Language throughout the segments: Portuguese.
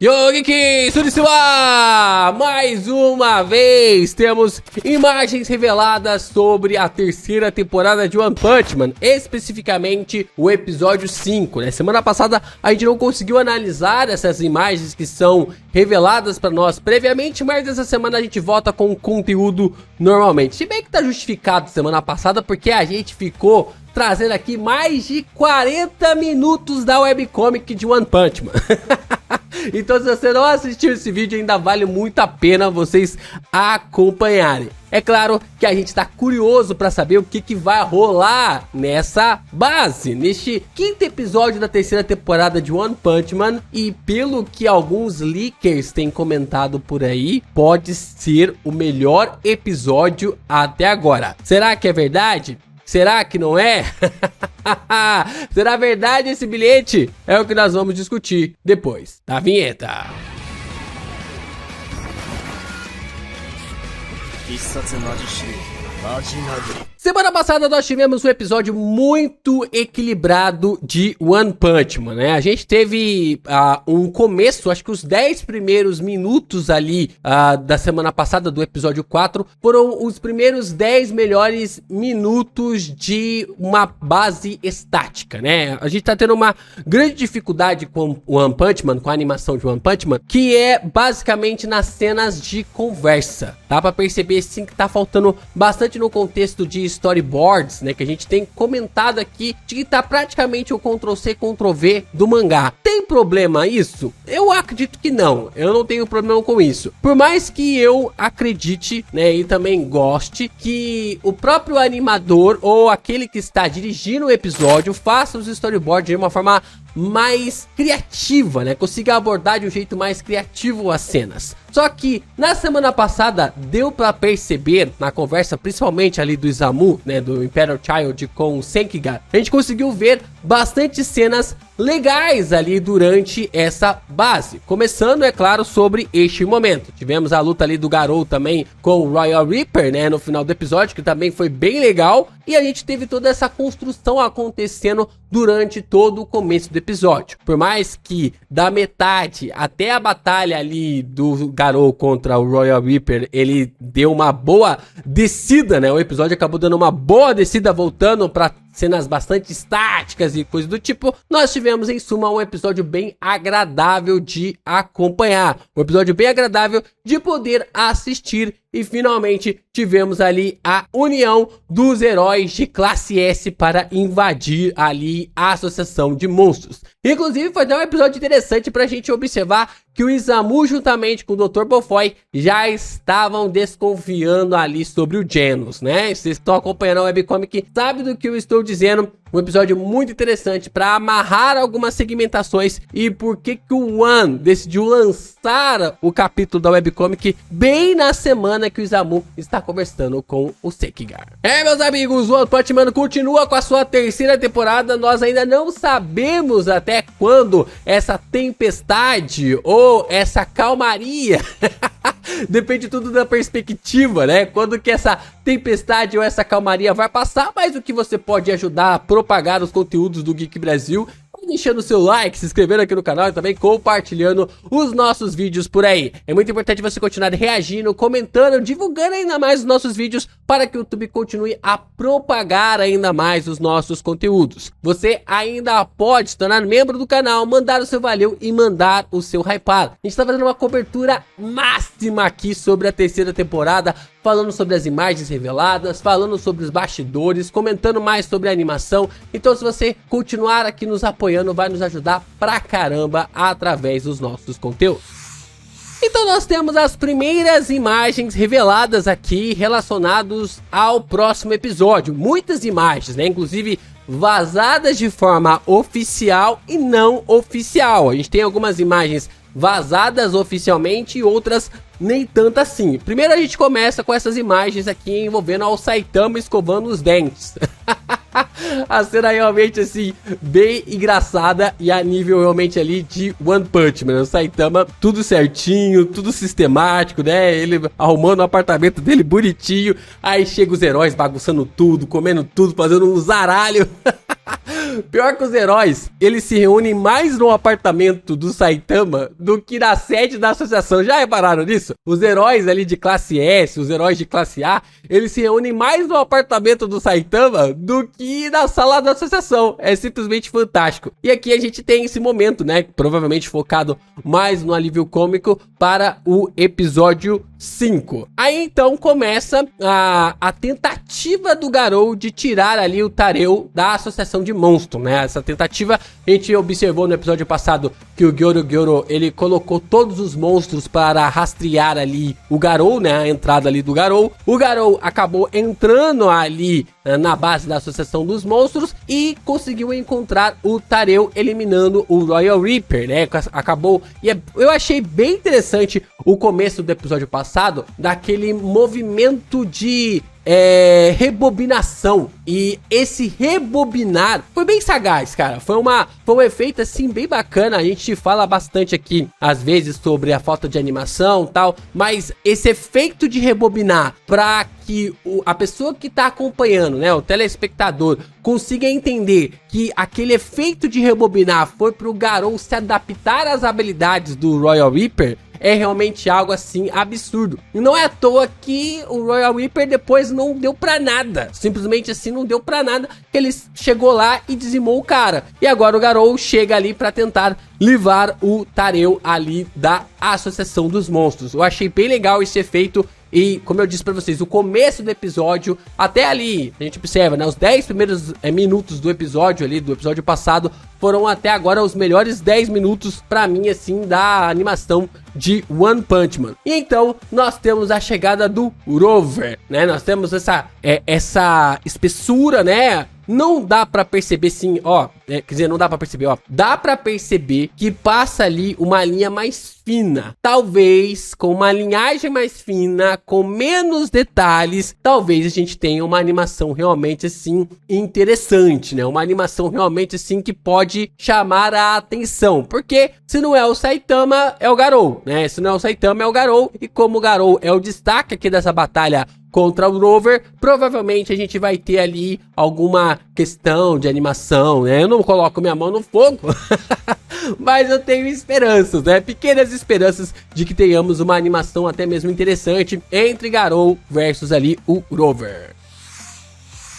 Yogi Surisuwa! Mais uma vez temos imagens reveladas sobre a terceira temporada de One Punch Man, especificamente o episódio 5, né? Semana passada a gente não conseguiu analisar essas imagens que são reveladas para nós previamente, mas essa semana a gente volta com o conteúdo normalmente. Se bem que tá justificado semana passada porque a gente ficou trazendo aqui mais de 40 minutos da webcomic de One Punch Man. Então se você não assistiu esse vídeo, ainda vale muito a pena vocês acompanharem. É claro que a gente tá curioso para saber o que vai rolar nessa base, neste quinto episódio da terceira temporada de One Punch Man. E pelo que alguns leakers têm comentado por aí, pode ser o melhor episódio até agora. Será que é verdade? Será que não é? Será verdade esse bilhete? É o que nós vamos discutir depois da vinheta. Semana passada nós tivemos um episódio muito equilibrado de One Punch Man, né? A gente teve um começo, acho que os 10 primeiros minutos ali da semana passada do episódio 4 foram os primeiros 10 melhores minutos de uma base estática, né? A gente tá tendo uma grande dificuldade com One Punch Man, com a animação de One Punch Man, que é basicamente nas cenas de conversa. Dá pra perceber sim que tá faltando bastante no contexto de storyboards, né, que a gente tem comentado aqui, de que tá praticamente o Ctrl+C, Ctrl+V do mangá. Tem problema isso? Eu acredito que não, eu não tenho problema com isso. Por mais que eu acredite, né, e também goste que o próprio animador ou aquele que está dirigindo o episódio faça os storyboards de uma forma mais criativa, né? Consiga abordar de um jeito mais criativo as cenas. Só que na semana passada deu pra perceber na conversa, principalmente ali do Izamu, né, do Imperial Child com o Senkigar, a gente conseguiu ver bastante cenas legais ali durante essa base. Começando, é claro, sobre este momento. Tivemos a luta ali do Garou também com o Royal Reaper, né, no final do episódio, que também foi bem legal. E a gente teve toda essa construção acontecendo durante todo o começo do episódio. Por mais que da metade até a batalha ali do Garou contra o Royal Reaper, ele deu uma boa descida, né? O episódio acabou dando uma boa descida, voltando para cenas bastante estáticas e coisas do tipo. Nós tivemos, em suma, um episódio bem agradável de acompanhar. Um episódio bem agradável de poder assistir. E finalmente tivemos ali a união dos heróis de classe S para invadir ali a Associação de Monstros. Inclusive foi até um episódio interessante para a gente observar que o Izamu juntamente com o Dr. Bofoy já estavam desconfiando ali sobre o Genos, né? Vocês estão acompanhando a webcomic, sabe do que eu estou dizendo. Um episódio muito interessante para amarrar algumas segmentações e por que o One decidiu lançar o capítulo da webcomic bem na semana que o Izamu está conversando com o Senkigar. Meus amigos, o One Punch Man continua com a sua terceira temporada. Nós ainda não sabemos até quando essa tempestade ou essa calmaria depende tudo da perspectiva, né? Quando que essa tempestade ou essa calmaria vai passar, mas o que você pode ajudar a propagar os conteúdos do Geek Brasil, deixando o seu like, se inscrevendo aqui no canal e também compartilhando os nossos vídeos por aí. É muito importante você continuar reagindo, comentando, divulgando ainda mais os nossos vídeos para que o YouTube continue a propagar ainda mais os nossos conteúdos. Você ainda pode se tornar membro do canal, mandar o seu valeu e mandar o seu hypar. A gente está fazendo uma cobertura máxima aqui sobre a terceira temporada, falando sobre as imagens reveladas, falando sobre os bastidores, comentando mais sobre a animação. Então se você continuar aqui nos apoiando, vai nos ajudar pra caramba através dos nossos conteúdos. Então nós temos as primeiras imagens reveladas aqui relacionadas ao próximo episódio. Muitas imagens, né? Inclusive vazadas de forma oficial e não oficial. A gente tem algumas imagens vazadas oficialmente e outras nem tanto assim. Primeiro a gente começa com essas imagens aqui envolvendo o Saitama escovando os dentes. A cena realmente assim, bem engraçada e a nível realmente ali de One Punch Man. O Saitama, tudo certinho, tudo sistemático, né? Ele arrumando o apartamento dele bonitinho. Aí chega os heróis bagunçando tudo, comendo tudo, fazendo um zaralho. Pior que os heróis, eles se reúnem mais no apartamento do Saitama do que na sede da associação. Já repararam nisso? Os heróis ali de classe S, os heróis de classe A, eles se reúnem mais no apartamento do Saitama do que na sala da associação. É simplesmente fantástico. E aqui a gente tem esse momento, né? Provavelmente focado mais no alívio cômico para o episódio 5. Aí então começa a tentativa do Garou de tirar ali o Tareu da associação de monstros, né? Essa tentativa a gente observou no episódio passado que o Gyorogoro, ele colocou todos os monstros para rastrear ali o Garou, né? A entrada ali do Garou. O Garou acabou entrando ali na base da associação dos monstros e conseguiu encontrar o Tareu eliminando o Royal Reaper, né? Acabou, e eu achei bem interessante o começo do episódio passado, daquele movimento de rebobinação, e esse rebobinar foi bem sagaz, cara. Foi um efeito assim bem bacana. A gente fala bastante aqui às vezes sobre a falta de animação e tal, mas esse efeito de rebobinar para que a pessoa que tá acompanhando, né, o telespectador, consiga entender que aquele efeito de rebobinar foi pro Garou se adaptar às habilidades do Royal Reaper, é realmente algo assim absurdo. E não é à toa que o Royal Reaper depois não deu pra nada. Simplesmente assim não deu pra nada. Ele chegou lá e dizimou o cara. E agora o Garou chega ali pra tentar livrar o Tareu ali da Associação dos Monstros. Eu achei bem legal esse efeito. E como eu disse pra vocês, o começo do episódio, até ali, a gente observa, né, os 10 primeiros minutos do episódio ali, do episódio passado, foram até agora os melhores 10 minutos pra mim, assim, da animação de One Punch Man. E então, nós temos a chegada do Rover, né, nós temos essa espessura, né. Não dá pra perceber sim, ó, quer dizer, não dá pra perceber, ó, dá pra perceber que passa ali uma linha mais fina, talvez com uma linhagem mais fina, com menos detalhes, talvez a gente tenha uma animação realmente assim interessante, né, uma animação realmente assim que pode chamar a atenção, porque se não é o Saitama, é o Garou, né, se não é o Saitama, é o Garou, e como o Garou é o destaque aqui dessa batalha contra o Rover, provavelmente a gente vai ter ali alguma questão de animação, né? Eu não coloco minha mão no fogo, mas eu tenho esperanças, né? Pequenas esperanças de que tenhamos uma animação até mesmo interessante entre Garou versus ali o Rover.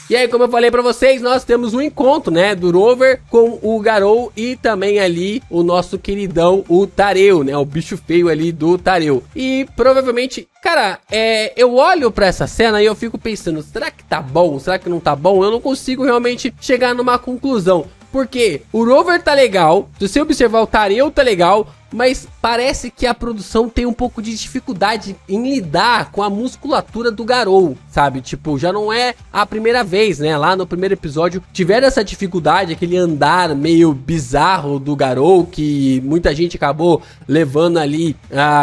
E aí, como eu falei pra vocês, nós temos um encontro, né, do Rover com o Garou e também ali o nosso queridão, o Tareu, né, o bicho feio ali do Tareu. E provavelmente, cara, eu olho pra essa cena e eu fico pensando, será que tá bom? Será que não tá bom? Eu não consigo realmente chegar numa conclusão. Porque o Rover tá legal, se você observar o Tareu tá legal, mas parece que a produção tem um pouco de dificuldade em lidar com a musculatura do Garou, sabe? Tipo, já não é a primeira vez, né? Lá no primeiro episódio tiveram essa dificuldade, aquele andar meio bizarro do Garou, que muita gente acabou levando ali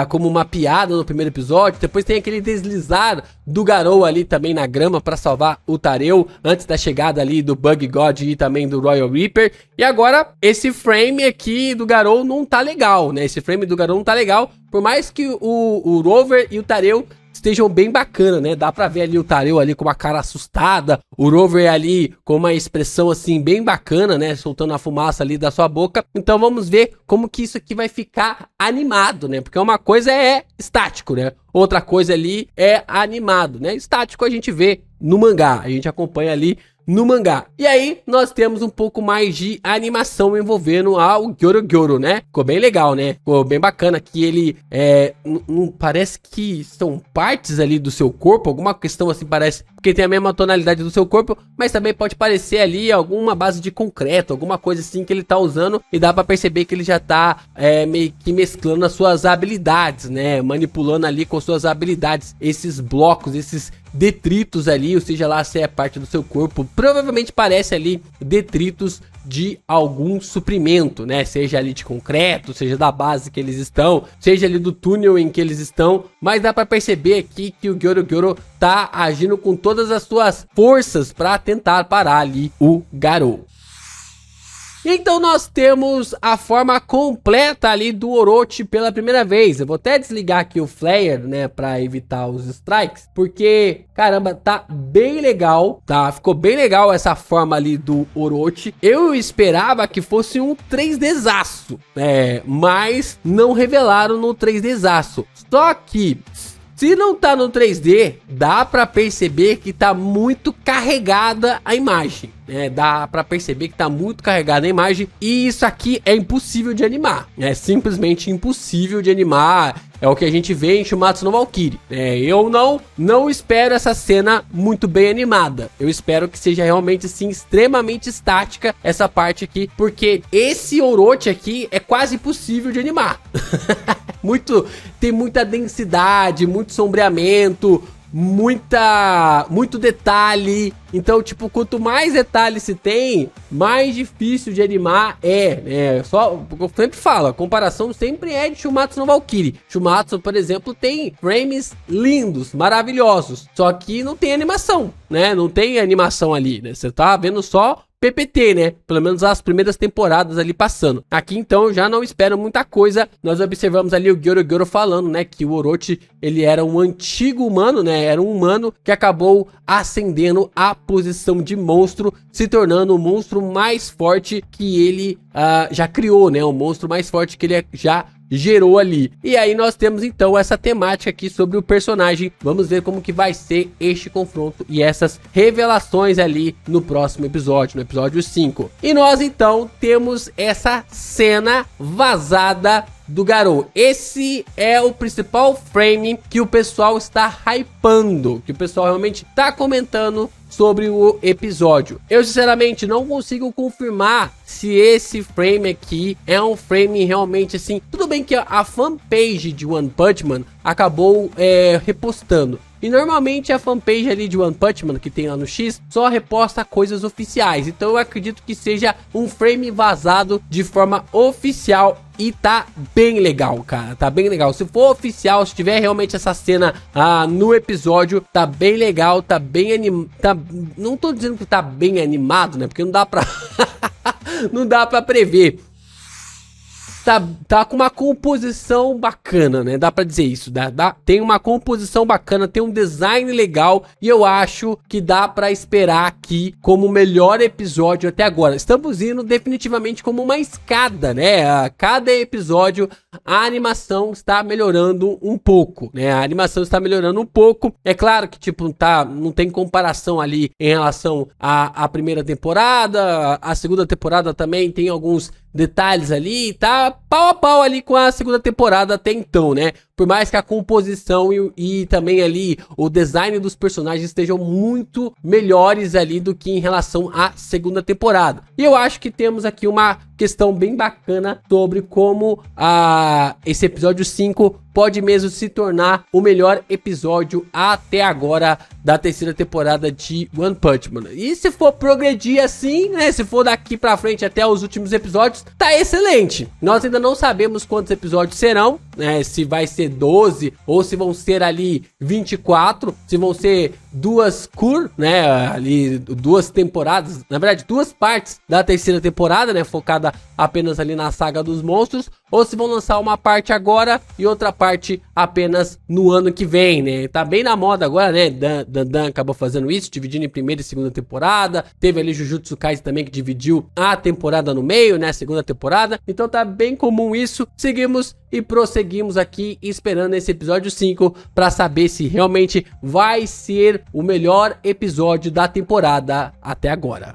como uma piada no primeiro episódio. Depois tem aquele deslizar do Garou ali também na grama para salvar o Tareu, antes da chegada ali do Bug God e também do Royal Reaper. E agora, esse frame aqui do Garou não tá legal, né? Esse frame do Garou não tá legal, por mais que o Rover e o Tareu estejam bem bacana, né? Dá pra ver ali o Tareu ali com uma cara assustada, o Rover ali com uma expressão assim bem bacana, né? Soltando a fumaça ali da sua boca. Então vamos ver como que isso aqui vai ficar animado, né? Porque uma coisa é estático, né? Outra coisa ali é animado, né? Estático a gente vê no mangá, a gente acompanha ali no mangá. E aí nós temos um pouco mais de animação envolvendo o Gyorogoro, né? Ficou bem legal, né? Ficou bem bacana que ele parece que são partes ali do seu corpo, alguma questão assim parece, porque tem a mesma tonalidade do seu corpo, mas também pode parecer ali alguma base de concreto, alguma coisa assim que ele tá usando, e dá pra perceber que ele já tá meio que mesclando as suas habilidades, né? Manipulando ali com suas habilidades esses blocos, esses detritos ali, ou seja lá se é parte do seu corpo, provavelmente parece ali detritos de algum suprimento, né? Seja ali de concreto, seja da base que eles estão, seja ali do túnel em que eles estão, mas dá pra perceber aqui que o Gyorogoro tá agindo com todas as suas forças para tentar parar ali o Garou. Então nós temos a forma completa ali do Orochi pela primeira vez. Eu vou até desligar aqui o flare, né, pra evitar os strikes, porque, caramba, tá bem legal, tá? Ficou bem legal essa forma ali do Orochi. Eu esperava que fosse um 3Dzaço, mas não revelaram no 3Dzaço. Só que se não tá no 3D, dá pra perceber que tá muito carregada a imagem, né? Dá pra perceber que tá muito carregada a imagem e isso aqui é impossível de animar, é simplesmente impossível de animar. É o que a gente vê em Shumatsu no Valkyrie. Eu não espero essa cena muito bem animada. Eu espero que seja realmente, sim, extremamente estática essa parte aqui, porque esse Orochi aqui é quase impossível de animar. Tem muita densidade, muito sombreamento, muito detalhe. Então, tipo, quanto mais detalhe se tem, mais difícil de animar só, eu sempre falo, a comparação sempre é de Shumatsu no Valkyrie. Shumatsu, por exemplo, tem frames lindos, maravilhosos, só que não tem animação, né? Não tem animação ali, né? Você tá vendo só PPT, né? Pelo menos as primeiras temporadas ali passando. Aqui, então, já não espero muita coisa. Nós observamos ali o Gyorogoro falando, né? Que o Orochi, ele era um antigo humano, né? Era um humano que acabou ascendendo a posição de monstro, se tornando o monstro mais forte que ele já criou, né? O monstro mais forte que ele já gerou ali. E aí nós temos então essa temática aqui sobre o personagem. Vamos ver como que vai ser este confronto e essas revelações ali no próximo episódio, no episódio 5. E nós então temos essa cena vazada do Garou. Esse é o principal frame que o pessoal está hypando, que o pessoal realmente está comentando sobre o episódio. Eu sinceramente não consigo confirmar se esse frame aqui é um frame realmente assim. Tudo bem que a fanpage de One Punch Man acabou repostando. E normalmente a fanpage ali de One Punch Man que tem lá no X só reposta coisas oficiais. Então eu acredito que seja um frame vazado de forma oficial. E tá bem legal, cara, tá bem legal. Se for oficial, se tiver realmente essa cena no episódio, tá bem legal, tá bem animado. Não tô dizendo que tá bem animado, né? Porque não dá pra não dá pra prever. Tá com uma composição bacana, né? Dá pra dizer isso. Tem uma composição bacana, tem um design legal. E eu acho que dá pra esperar aqui como o melhor episódio até agora. Estamos indo definitivamente como uma escada, né? A cada episódio a animação está melhorando um pouco, né? A animação está melhorando um pouco. É claro que, tipo, não tem comparação ali em relação à primeira temporada. A segunda temporada também tem alguns detalhes ali, tá pau a pau ali com a segunda temporada até então, né? Por mais que a composição e também ali o design dos personagens estejam muito melhores ali do que em relação à segunda temporada. E eu acho que temos aqui uma questão bem bacana sobre como esse episódio 5 pode mesmo se tornar o melhor episódio até agora da terceira temporada de One Punch Man. E se for progredir assim, né, se for daqui pra frente até os últimos episódios, tá excelente. Nós ainda não sabemos quantos episódios serão, né, se vai ser 12 ou se vão ser ali 24, se vão ser duas né, ali duas temporadas, na verdade duas partes da terceira temporada, né, focada apenas ali na saga dos monstros, ou se vão lançar uma parte agora e outra parte apenas no ano que vem, né? Tá bem na moda agora, né? Dan acabou fazendo isso, dividindo em primeira e segunda temporada. Teve ali Jujutsu Kaisen também que dividiu a temporada no meio, né? Segunda temporada. Então tá bem comum isso. Seguimos e prosseguimos aqui esperando esse episódio 5 para saber se realmente vai ser o melhor episódio da temporada até agora.